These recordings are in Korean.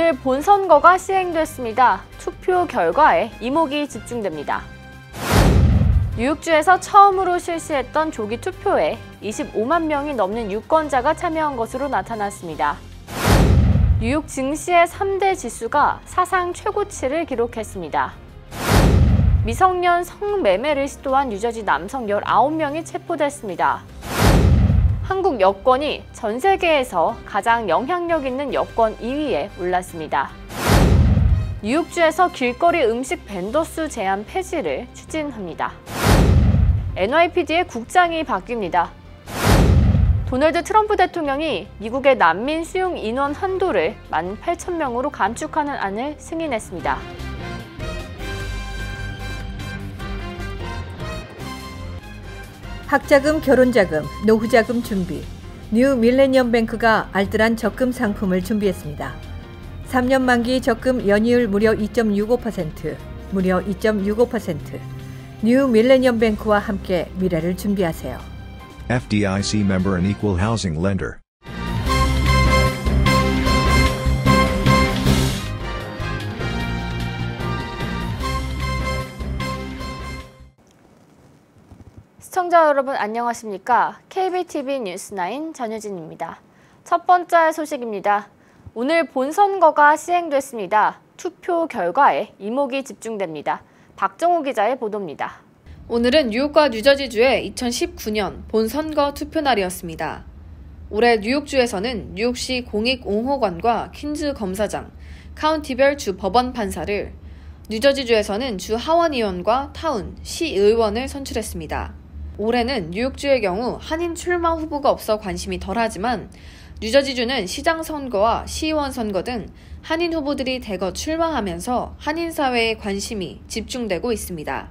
오늘 본선거가 시행됐습니다. 투표 결과에 이목이 집중됩니다. 뉴욕주에서 처음으로 실시했던 조기 투표에 25만 명이 넘는 유권자가 참여한 것으로 나타났습니다. 뉴욕 증시의 3대 지수가 사상 최고치를 기록했습니다. 미성년 성매매를 시도한 뉴저지 남성 19명이 체포됐습니다. 한국 여권이 전 세계에서 가장 영향력 있는 여권 2위에 올랐습니다. 뉴욕주에서 길거리 음식 벤더 수 제한 폐지를 추진합니다. NYPD의 국장이 바뀝니다. 도널드 트럼프 대통령이 미국의 난민 수용 인원 한도를 18,000명으로 감축하는 안을 승인했습니다. 학자금, 결혼자금, 노후자금 준비. 뉴 밀레니엄 뱅크가 알뜰한 적금 상품을 준비했습니다. 3년 만기 적금 연이율 무려 2.65%, 무려 2.65%. 뉴 밀레니엄 뱅크와 함께 미래를 준비하세요. FDIC member and equal housing lender. 시청자 여러분 안녕하십니까? KBTV 뉴스9 전효진입니다. 첫 번째 소식입니다. 오늘 본선거가 시행됐습니다. 투표 결과에 이목이 집중됩니다. 박정호 기자의 보도입니다. 오늘은 뉴욕과 뉴저지주의 2019년 본선거 투표 날이었습니다. 올해 뉴욕주에서는 뉴욕시 공익옹호관과 퀸즈 검사장, 카운티별 주 법원 판사를, 뉴저지주에서는 주 하원의원과 타운, 시의원을 선출했습니다. 올해는 뉴욕주의 경우 한인 출마 후보가 없어 관심이 덜하지만 뉴저지주는 시장 선거와 시의원 선거 등 한인 후보들이 대거 출마하면서 한인 사회에 관심이 집중되고 있습니다.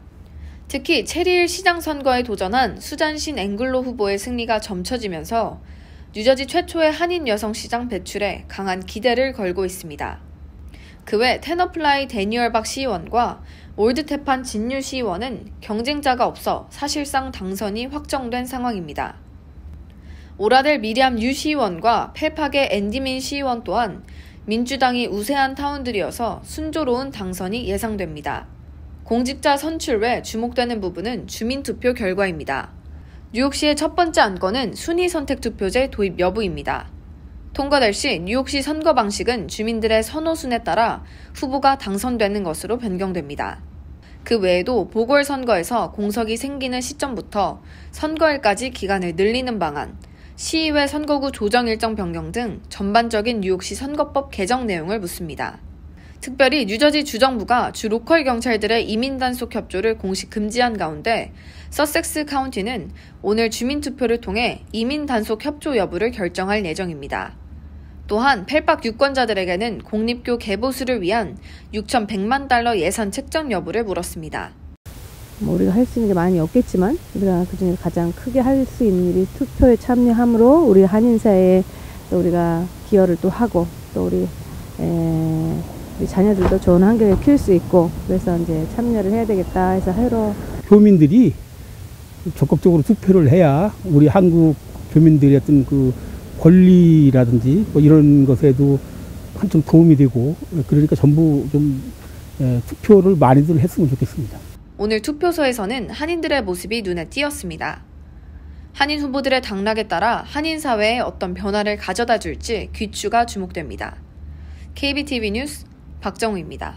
특히 체리힐 시장 선거에 도전한 수잔신 앵글로 후보의 승리가 점쳐지면서 뉴저지 최초의 한인 여성 시장 배출에 강한 기대를 걸고 있습니다. 그 외 테너플라이 데니얼 박 시의원과 올드테판 진유 시의원은 경쟁자가 없어 사실상 당선이 확정된 상황입니다. 오라델 미리암 유 시의원과 펠팍의 앤디민 시의원 또한 민주당이 우세한 타운들이어서 순조로운 당선이 예상됩니다. 공직자 선출 외 주목되는 부분은 주민투표 결과입니다. 뉴욕시의 첫 번째 안건은 순위 선택 투표제 도입 여부입니다. 통과될 시 뉴욕시 선거 방식은 주민들의 선호순에 따라 후보가 당선되는 것으로 변경됩니다. 그 외에도 보궐선거에서 공석이 생기는 시점부터 선거일까지 기간을 늘리는 방안, 시의회 선거구 조정 일정 변경 등 전반적인 뉴욕시 선거법 개정 내용을 묻습니다. 특별히 뉴저지 주정부가 주 로컬 경찰들의 이민 단속 협조를 공식 금지한 가운데 서섹스 카운티는 오늘 주민투표를 통해 이민 단속 협조 여부를 결정할 예정입니다. 또한 펠팍 유권자들에게는 공립교 개보수를 위한 6,100만 달러 예산 책정 여부를 물었습니다. 우리가 할 수 있는 게 많이 없겠지만 우리가 그중에 가장 크게 할 수 있는 일이 투표에 참여함으로 우리 한인 사회에 또 우리가 기여를 또 하고 또 우리 자녀들도 좋은 환경에 키울 수 있고 그래서 이제 참여를 해야 되겠다 해서 하러 교민들이 적극적으로 투표를 해야 우리 한국 교민들의 어떤 그 권리라든지 뭐 이런 것에도 한층 도움이 되고 그러니까 전부 좀 투표를 많이들 했으면 좋겠습니다. 오늘 투표소에서는 한인들의 모습이 눈에 띄었습니다. 한인 후보들의 당락에 따라 한인 사회에 어떤 변화를 가져다 줄지 귀추가 주목됩니다. KBTV 뉴스 박정우입니다.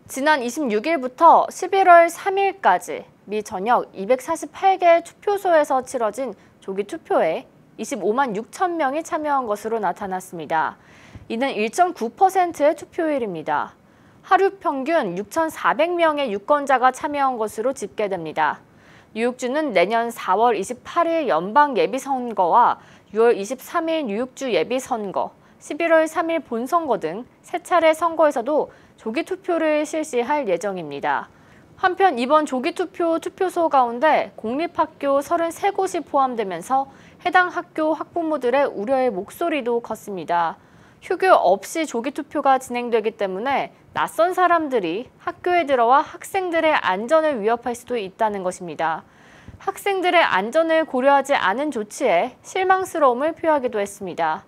지난 26일부터 11월 3일까지 미 전역 248개 투표소에서 치러진 조기 투표에 25만 6천 명이 참여한 것으로 나타났습니다. 이는 1.9%의 투표율입니다. 하루 평균 6,400명의 유권자가 참여한 것으로 집계됩니다. 뉴욕주는 내년 4월 28일 연방 예비선거와 6월 23일 뉴욕주 예비선거, 11월 3일 본선거 등 세 차례 선거에서도 조기 투표를 실시할 예정입니다. 한편 이번 조기 투표소 가운데 공립학교 33곳이 포함되면서 해당 학교 학부모들의 우려의 목소리도 컸습니다. 휴교 없이 조기 투표가 진행되기 때문에 낯선 사람들이 학교에 들어와 학생들의 안전을 위협할 수도 있다는 것입니다. 학생들의 안전을 고려하지 않은 조치에 실망스러움을 표하기도 했습니다.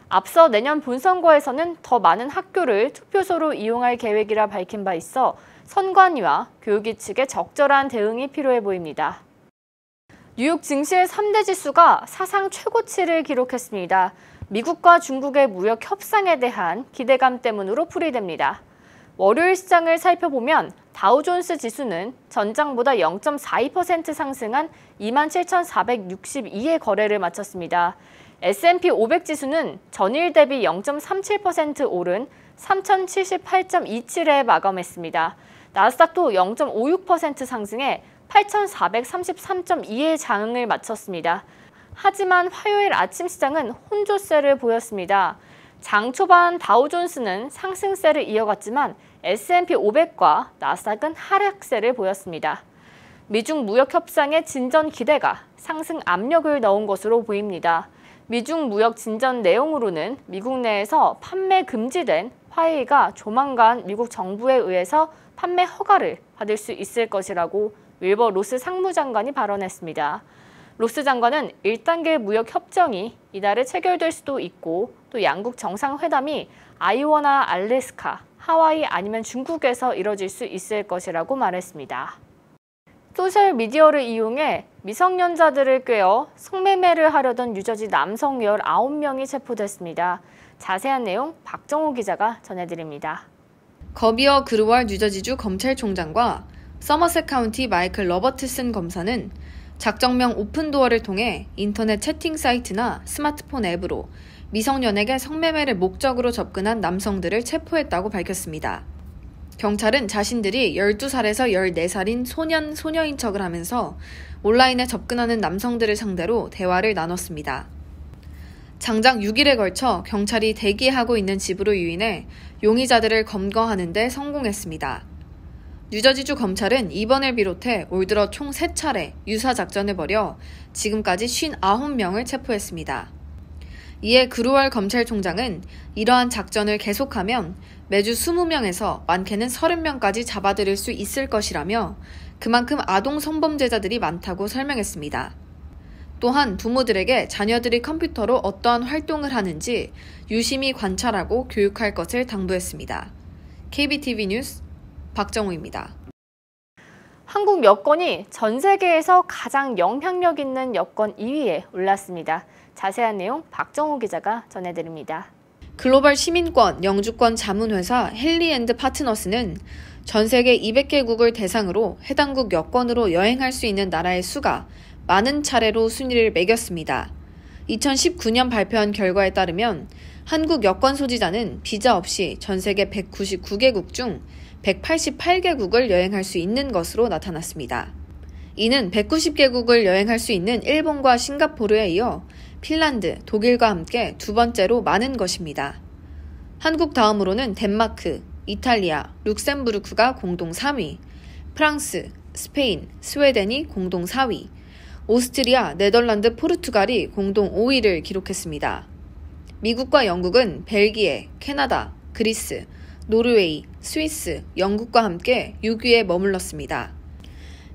앞서 내년 본선거에서는 더 많은 학교를 투표소로 이용할 계획이라 밝힌 바 있어 선관위와 교육위 측의 적절한 대응이 필요해 보입니다. 뉴욕 증시의 3대 지수가 사상 최고치를 기록했습니다. 미국과 중국의 무역 협상에 대한 기대감 때문으로 풀이됩니다. 월요일 시장을 살펴보면 다우존스 지수는 전장보다 0.42% 상승한 27,462의 거래를 마쳤습니다. S&P 500 지수는 전일 대비 0.37% 오른 3,078.27에 마감했습니다. 나스닥도 0.56% 상승해 8,433.2의 장을 마쳤습니다. 하지만 화요일 아침 시장은 혼조세를 보였습니다. 장 초반 다우존스는 상승세를 이어갔지만 S&P 500과 나스닥은 하락세를 보였습니다. 미중 무역 협상의 진전 기대가 상승 압력을 넣은 것으로 보입니다. 미중 무역 진전 내용으로는 미국 내에서 판매 금지된 화웨이가 조만간 미국 정부에 의해서 판매 허가를 받을 수 있을 것이라고 윌버 로스 상무장관이 발언했습니다. 로스 장관은 1단계 무역 협정이 이달에 체결될 수도 있고 또 양국 정상회담이 아이오와나 알래스카, 하와이 아니면 중국에서 이뤄질 수 있을 것이라고 말했습니다. 소셜미디어를 이용해 미성년자들을 꿰어 성매매를 하려던 유저지 남성 19명이 체포됐습니다. 자세한 내용 박정호 기자가 전해드립니다. 거비어 그루월 뉴저지주 검찰총장과 서머셋 카운티 마이클 러버트슨 검사는 작정명 오픈도어를 통해 인터넷 채팅 사이트나 스마트폰 앱으로 미성년에게 성매매를 목적으로 접근한 남성들을 체포했다고 밝혔습니다. 경찰은 자신들이 12살에서 14살인 소년, 소녀인 척을 하면서 온라인에 접근하는 남성들을 상대로 대화를 나눴습니다. 장장 6일에 걸쳐 경찰이 대기하고 있는 집으로 유인해 용의자들을 검거하는 데 성공했습니다. 뉴저지주 검찰은 이번을 비롯해 올 들어 총 3차례 유사 작전을 벌여 지금까지 59명을 체포했습니다. 이에 그루월 검찰총장은 이러한 작전을 계속하면 매주 20명에서 많게는 30명까지 잡아들일 수 있을 것이라며 그만큼 아동 성범죄자들이 많다고 설명했습니다. 또한 부모들에게 자녀들이 컴퓨터로 어떠한 활동을 하는지 유심히 관찰하고 교육할 것을 당부했습니다. KBTV 뉴스 박정우입니다. 한국 여권이 전 세계에서 가장 영향력 있는 여권 2위에 올랐습니다. 자세한 내용 박정우 기자가 전해드립니다. 글로벌 시민권 영주권 자문회사 헨리앤드파트너스는 전 세계 200개국을 대상으로 해당국 여권으로 여행할 수 있는 나라의 수가 많은 차례로 순위를 매겼습니다. 2019년 발표한 결과에 따르면 한국 여권 소지자는 비자 없이 전 세계 199개국 중 188개국을 여행할 수 있는 것으로 나타났습니다. 이는 190개국을 여행할 수 있는 일본과 싱가포르에 이어 핀란드, 독일과 함께 두 번째로 많은 것입니다. 한국 다음으로는 덴마크, 이탈리아, 룩셈부르크가 공동 3위, 프랑스, 스페인, 스웨덴이 공동 4위, 오스트리아, 네덜란드, 포르투갈이 공동 5위를 기록했습니다. 미국과 영국은 벨기에, 캐나다, 그리스, 노르웨이, 스위스, 영국과 함께 6위에 머물렀습니다.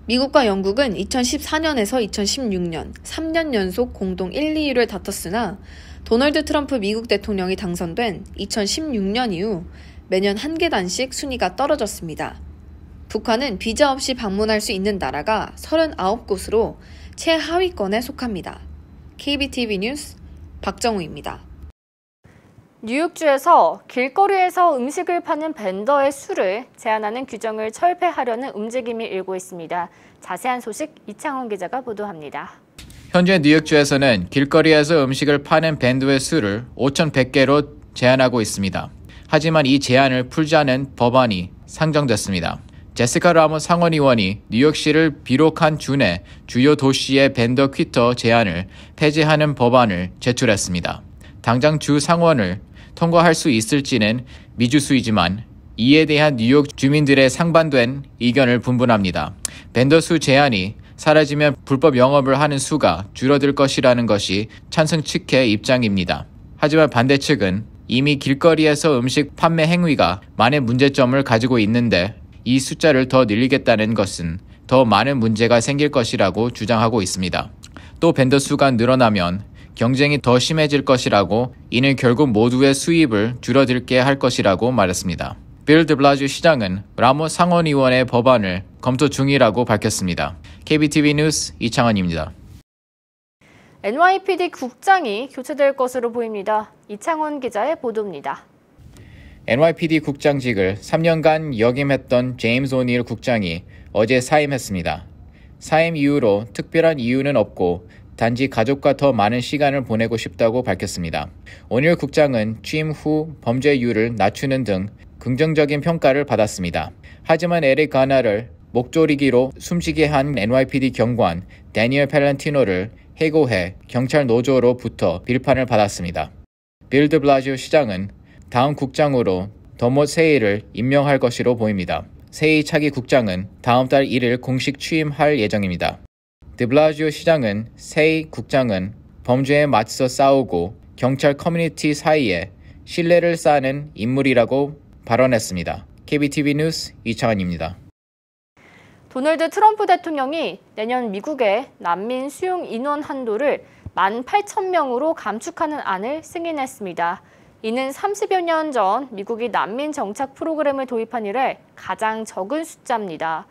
미국과 영국은 2014년에서 2016년 3년 연속 공동 1, 2위를 다퉜으나 도널드 트럼프 미국 대통령이 당선된 2016년 이후 매년 한 계단씩 순위가 떨어졌습니다. 북한은 비자 없이 방문할 수 있는 나라가 39곳으로 최하위권에 속합니다. KBTV 뉴스 박정우입니다. 뉴욕주에서 길거리에서 음식을 파는 벤더의 수를 제한하는 규정을 철폐하려는 움직임이 일고 있습니다. 자세한 소식 이창훈 기자가 보도합니다. 현재 뉴욕주에서는 길거리에서 음식을 파는 벤더의 수를 5,100개로 제한하고 있습니다. 하지만 이 제한을 풀자는 법안이 상정됐습니다. 제시카 라모 상원의원이 뉴욕시를 비롯한 주 내 주요 도시의 벤더 퀴터 제한을 폐지하는 법안을 제출했습니다. 당장 주 상원을 통과할 수 있을지는 미지수이지만 이에 대한 뉴욕 주민들의 상반된 의견을 분분합니다. 벤더 수 제한이 사라지면 불법 영업을 하는 수가 줄어들 것이라는 것이 찬성 측의 입장입니다. 하지만 반대 측은 이미 길거리에서 음식 판매 행위가 많은 문제점을 가지고 있는데 이 숫자를 더 늘리겠다는 것은 더 많은 문제가 생길 것이라고 주장하고 있습니다. 또 벤더 수가 늘어나면 경쟁이 더 심해질 것이라고 이는 결국 모두의 수입을 줄어들게 할 것이라고 말했습니다. 빌 드블라지오 시장은 라모 상원의원의 법안을 검토 중이라고 밝혔습니다. KBTV 뉴스 이창환입니다. NYPD 국장이 교체될 것으로 보입니다. 이창원 기자의 보도입니다. NYPD 국장직을 3년간 역임했던 제임스 오닐 국장이 어제 사임했습니다. 사임 이후로 특별한 이유는 없고 단지 가족과 더 많은 시간을 보내고 싶다고 밝혔습니다. 오닐 국장은 취임 후 범죄율을 낮추는 등 긍정적인 평가를 받았습니다. 하지만 에릭 가나를 목조리기로 숨지게 한 NYPD 경관 데니얼 펠란티노를 해고해 경찰 노조로부터 비판을 받았습니다. 빌 드 블라지오 시장은 다음 국장으로 더모 세이를 임명할 것으로 보입니다. 세이 차기 국장은 다음 달 1일 공식 취임할 예정입니다. 드 블라지오 시장은 세이 국장은 범죄에 맞서 싸우고 경찰 커뮤니티 사이에 신뢰를 쌓는 인물이라고 발언했습니다. KBTV 뉴스 이창환입니다. 도널드 트럼프 대통령이 내년 미국의 난민 수용 인원 한도를 18,000명으로 감축하는 안을 승인했습니다. 이는 30여 년 전 미국이 난민 정착 프로그램을 도입한 이래 가장 적은 숫자입니다.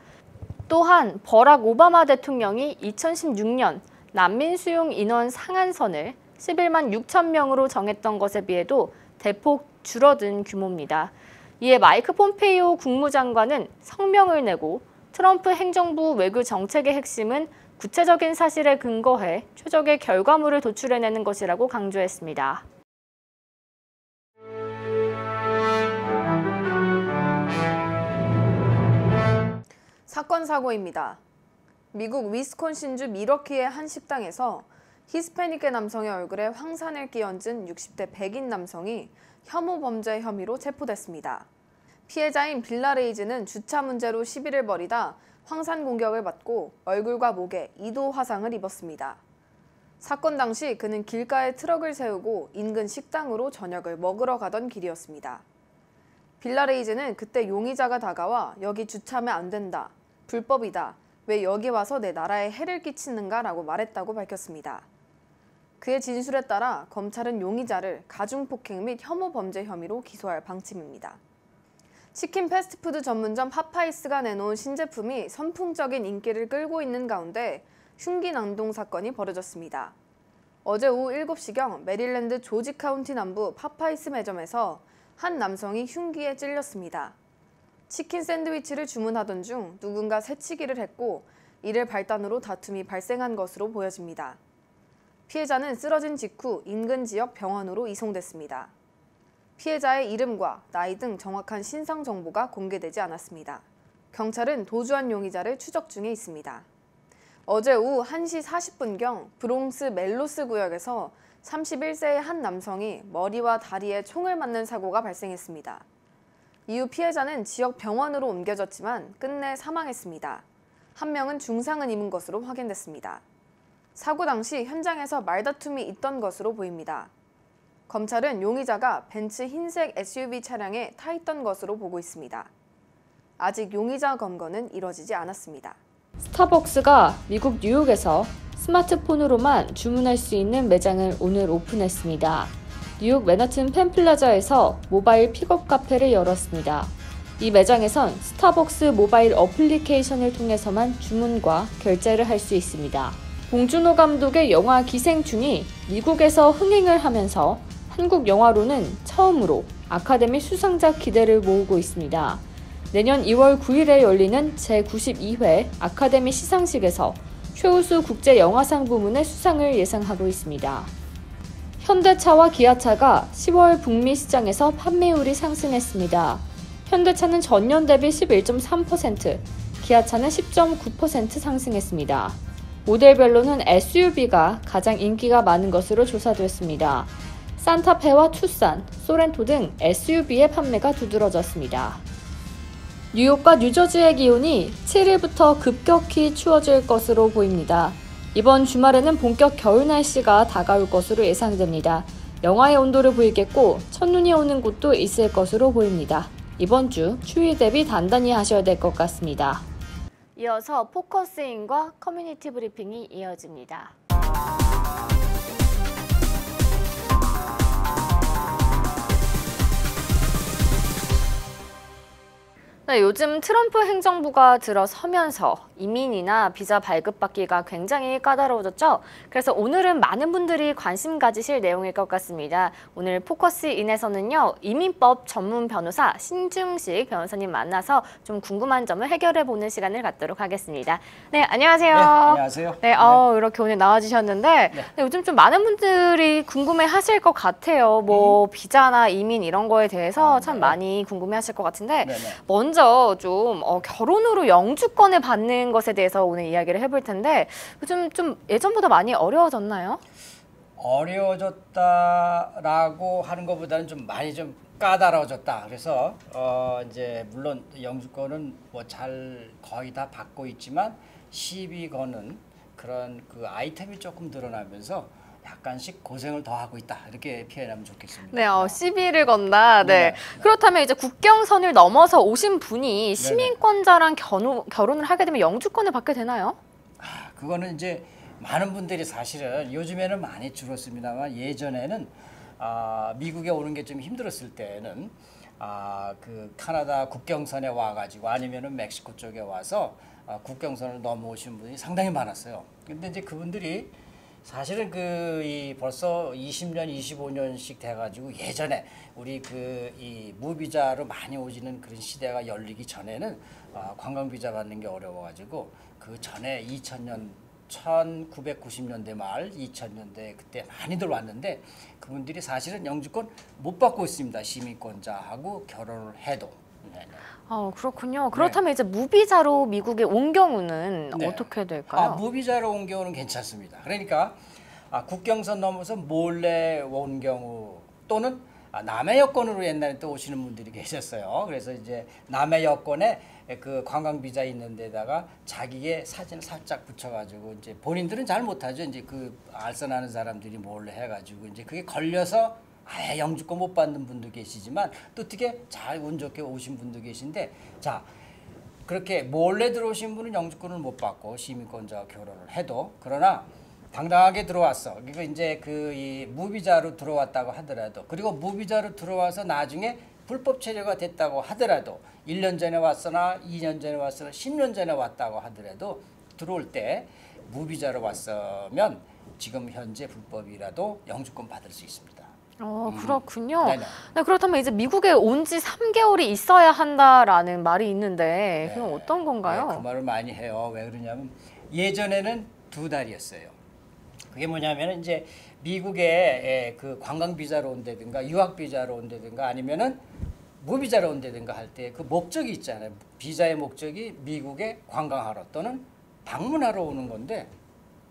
또한 버락 오바마 대통령이 2016년 난민 수용 인원 상한선을 11만 6천 명으로 정했던 것에 비해도 대폭 줄어든 규모입니다. 이에 마이크 폼페이오 국무장관은 성명을 내고 트럼프 행정부 외교 정책의 핵심은 구체적인 사실에 근거해 최적의 결과물을 도출해내는 것이라고 강조했습니다. 사건 사고입니다. 미국 위스콘신주 밀워키의 한 식당에서 히스패닉계 남성의 얼굴에 황산을 끼얹은 60대 백인 남성이 혐오 범죄 혐의로 체포됐습니다. 피해자인 빌라 레이즈는 주차 문제로 시비를 벌이다 황산 공격을 받고 얼굴과 목에 2도 화상을 입었습니다. 사건 당시 그는 길가에 트럭을 세우고 인근 식당으로 저녁을 먹으러 가던 길이었습니다. 빌라 레이즈는 그때 용의자가 다가와 여기 주차하면 안 된다, 불법이다, 왜 여기 와서 내 나라에 해를 끼치는가 라고 말했다고 밝혔습니다. 그의 진술에 따라 검찰은 용의자를 가중폭행 및 혐오 범죄 혐의로 기소할 방침입니다. 치킨 패스트푸드 전문점 파파이스가 내놓은 신제품이 선풍적인 인기를 끌고 있는 가운데 흉기 난동 사건이 벌어졌습니다. 어제 오후 7시경 메릴랜드 조지 카운티 남부 파파이스 매점에서 한 남성이 흉기에 찔렸습니다. 치킨 샌드위치를 주문하던 중 누군가 새치기를 했고 이를 발단으로 다툼이 발생한 것으로 보여집니다. 피해자는 쓰러진 직후 인근 지역 병원으로 이송됐습니다. 피해자의 이름과 나이 등 정확한 신상 정보가 공개되지 않았습니다. 경찰은 도주한 용의자를 추적 중에 있습니다. 어제 오후 1시 40분경 브롱스 멜로스 구역에서 31세의 한 남성이 머리와 다리에 총을 맞는 사고가 발생했습니다. 이후 피해자는 지역 병원으로 옮겨졌지만 끝내 사망했습니다. 한 명은 중상을 입은 것으로 확인됐습니다. 사고 당시 현장에서 말다툼이 있던 것으로 보입니다. 검찰은 용의자가 벤츠 흰색 SUV 차량에 타 있던 것으로 보고 있습니다. 아직 용의자 검거는 이뤄지지 않았습니다. 스타벅스가 미국 뉴욕에서 스마트폰으로만 주문할 수 있는 매장을 오늘 오픈했습니다. 뉴욕 맨하튼 펜플라자에서 모바일 픽업 카페를 열었습니다. 이 매장에선 스타벅스 모바일 어플리케이션을 통해서만 주문과 결제를 할 수 있습니다. 봉준호 감독의 영화 기생충이 미국에서 흥행을 하면서 한국 영화로는 처음으로 아카데미 수상작 기대를 모으고 있습니다. 내년 2월 9일에 열리는 제92회 아카데미 시상식에서 최우수 국제영화상 부문의 수상을 예상하고 있습니다. 현대차와 기아차가 10월 북미 시장에서 판매율이 상승했습니다. 현대차는 전년 대비 11.3%, 기아차는 10.9% 상승했습니다. 모델별로는 SUV가 가장 인기가 많은 것으로 조사됐습니다. 산타페와 투싼, 소렌토 등 SUV의 판매가 두드러졌습니다. 뉴욕과 뉴저지의 기온이 7일부터 급격히 추워질 것으로 보입니다. 이번 주말에는 본격 겨울 날씨가 다가올 것으로 예상됩니다. 영하의 온도를 보이겠고 첫눈이 오는 곳도 있을 것으로 보입니다. 이번 주 추위 대비 단단히 하셔야 될 것 같습니다. 이어서 포커스인과 커뮤니티 브리핑이 이어집니다. 네, 요즘 트럼프 행정부가 들어서면서 이민이나 비자 발급받기가 굉장히 까다로워졌죠. 그래서 오늘은 많은 분들이 관심 가지실 내용일 것 같습니다. 오늘 포커스인에서는요, 이민법 전문 변호사 신중식 변호사님 만나서 좀 궁금한 점을 해결해보는 시간을 갖도록 하겠습니다. 네, 안녕하세요. 네, 안녕하세요. 네, 이렇게 오늘 나와주셨는데 네, 요즘 좀 많은 분들이 궁금해하실 것 같아요. 뭐 비자나 이민 이런 거에 대해서 참 많이 궁금해하실 것 같은데 먼저 좀 결혼으로 영주권을 받는 것에 대해서 오늘 이야기를 해볼 텐데 요즘 좀 예전보다 많이 어려워졌나요? 어려워졌다라고 하는 것보다는 좀 많이 좀 까다로워졌다. 그래서 이제 물론 영주권은 뭐 잘 거의 다 받고 있지만 시비 거는 그런 그 아이템이 조금 늘어나면서 약간씩 고생을 더 하고 있다. 이렇게 표현하면 좋겠습니다. 네, 시비를 건다. 네. 그렇다면 이제 국경선을 넘어서 오신 분이 시민권자랑 결혼을 하게 되면 영주권을 받게 되나요? 그거는 이제 많은 분들이 사실은 요즘에는 많이 줄었습니다만 예전에는 미국에 오는 게 좀 힘들었을 때는 그 카나다 국경선에 와가지고 아니면은 멕시코 쪽에 와서 국경선을 넘어오신 분이 상당히 많았어요. 근데 이제 그분들이 사실은 벌써 20년, 25년씩 돼가지고 예전에 우리 이 무비자로 많이 오지는 그런 시대가 열리기 전에는 관광 비자 받는 게 어려워가지고 그 전에 2000년 1990년대 말 2000년대 그때 많이들 왔는데 그분들이 사실은 영주권 못 받고 있습니다. 시민권자하고 결혼을 해도. 그렇군요. 그렇다면 이제 무비자로 미국에 온 경우는 어떻게 될까요? 무비자로 온 경우는 괜찮습니다. 그러니까 국경선 넘어서 몰래 온 경우 또는 남의 여권으로 옛날에 또 오시는 분들이 계셨어요. 그래서 이제 남의 여권에 그 관광 비자 있는 데다가 자기의 사진을 살짝 붙여가지고 이제 본인들은 잘 못하죠. 이제 그 알선하는 사람들이 몰래 해가지고 이제 그게 걸려서 아예 영주권 못 받는 분도 계시지만 또 어떻게 잘 운 좋게 오신 분도 계신데 자 그렇게 몰래 들어오신 분은 영주권을 못 받고 시민권자와 결혼을 해도 그러나 당당하게 들어왔어. 그러니까 이제 이 무비자로 들어왔다고 하더라도 그리고 무비자로 들어와서 나중에 불법 체류가 됐다고 하더라도 1년 전에 왔으나 2년 전에 왔으나 10년 전에 왔다고 하더라도 들어올 때 무비자로 왔으면 지금 현재 불법이라도 영주권 받을 수 있습니다. 그렇군요. 네, 그렇다면 이제 미국에 온 지 3개월이 있어야 한다라는 말이 있는데 그럼 어떤 건가요? 그 말을 많이 해요. 왜 그러냐면 예전에는 2달이었어요. 그게 뭐냐면 이제 미국에 그 관광 비자로 온다든가 유학 비자로 온다든가 아니면은 무비자로 온다든가 할 때 그 목적이 있잖아요. 비자의 목적이 미국에 관광하러 또는 방문하러 오는 건데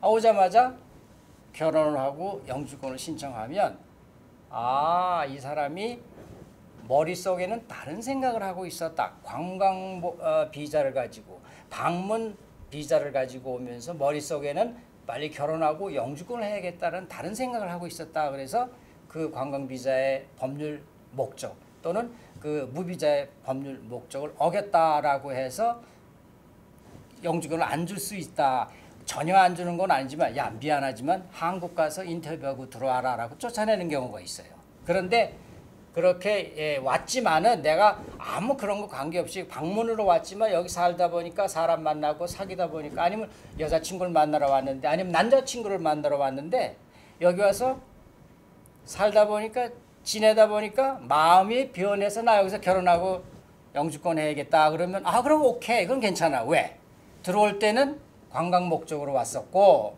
오자마자 결혼을 하고 영주권을 신청하면 이 사람이 머릿속에는 다른 생각을 하고 있었다. 관광 비자를 가지고 방문 비자를 가지고 오면서 머릿속에는 빨리 결혼하고 영주권을 해야겠다는 다른 생각을 하고 있었다. 그래서 그 관광 비자의 법률 목적 또는 그 무비자의 법률 목적을 어겼다라고 해서 영주권을 안 줄 수 있다. 전혀 안 주는 건 아니지만 야 미안하지만 한국 가서 인터뷰하고 들어와라 라고 쫓아내는 경우가 있어요. 그런데 그렇게 왔지만은 내가 아무 그런 거 관계없이 방문으로 왔지만 여기 살다 보니까 사람 만나고 사귀다 보니까 아니면 여자친구를 만나러 왔는데 아니면 남자친구를 만나러 왔는데 여기 와서 살다 보니까 지내다 보니까 마음이 변해서 나 여기서 결혼하고 영주권 해야겠다 그러면 그럼 오케이 그건 괜찮아. 왜? 들어올 때는 관광 목적으로 왔었고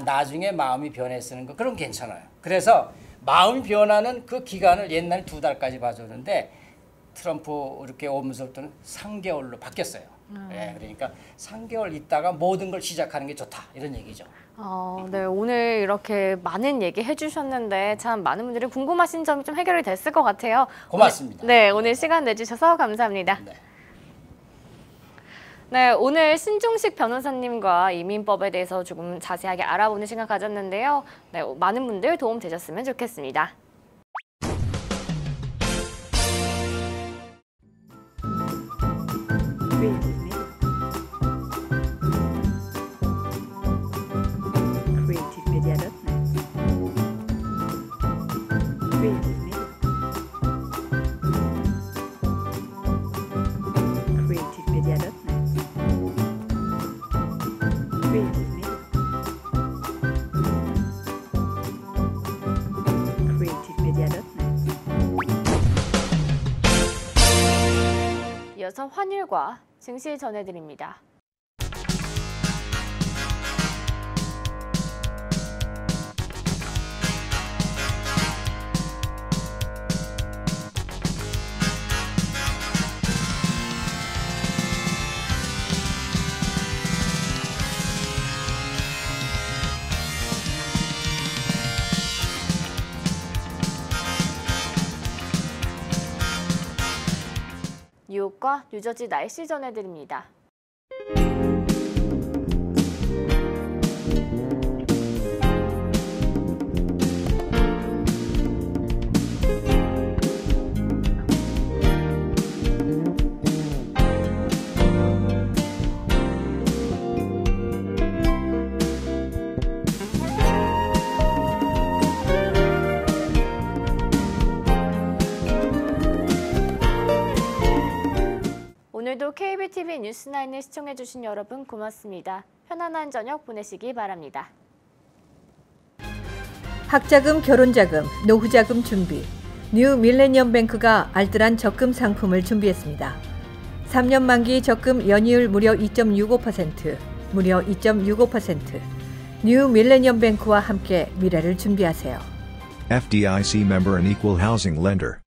나중에 마음이 변했으는 거 그럼 괜찮아요. 그래서 마음이 변하는 그 기간을 옛날에 2달까지 봐줬는데 트럼프 이렇게 오면서부터는 3개월로 바뀌었어요. 그러니까 3개월 있다가 모든 걸 시작하는 게 좋다 이런 얘기죠. 네, 오늘 이렇게 많은 얘기 해주셨는데 참 많은 분들이 궁금하신 점이 좀 해결이 됐을 것 같아요. 고맙습니다. 오늘 시간 내주셔서 감사합니다. 네, 오늘 신중식 변호사님과 이민법에 대해서 조금 자세하게 알아보는 시간 가졌는데요. 네, 많은 분들 도움 되셨으면 좋겠습니다. creativemedia.net 이어서 환율과 증시 전해드립니다. 뉴욕과 뉴저지 날씨 전해드립니다. 오늘도 KBTV 뉴스9을 시청해주신 여러분 고맙습니다. 편안한 저녁 보내시기 바랍니다. 학자금, 결혼자금, 노후자금 준비. 뉴 밀레니엄 뱅크가 알뜰한 적금 상품을 준비했습니다. 3년 만기 적금 연이율 무려 2.65%, 무려 2.65%. 뉴 밀레니엄 뱅크와 함께 미래를 준비하세요. FDIC member and equal housing lender.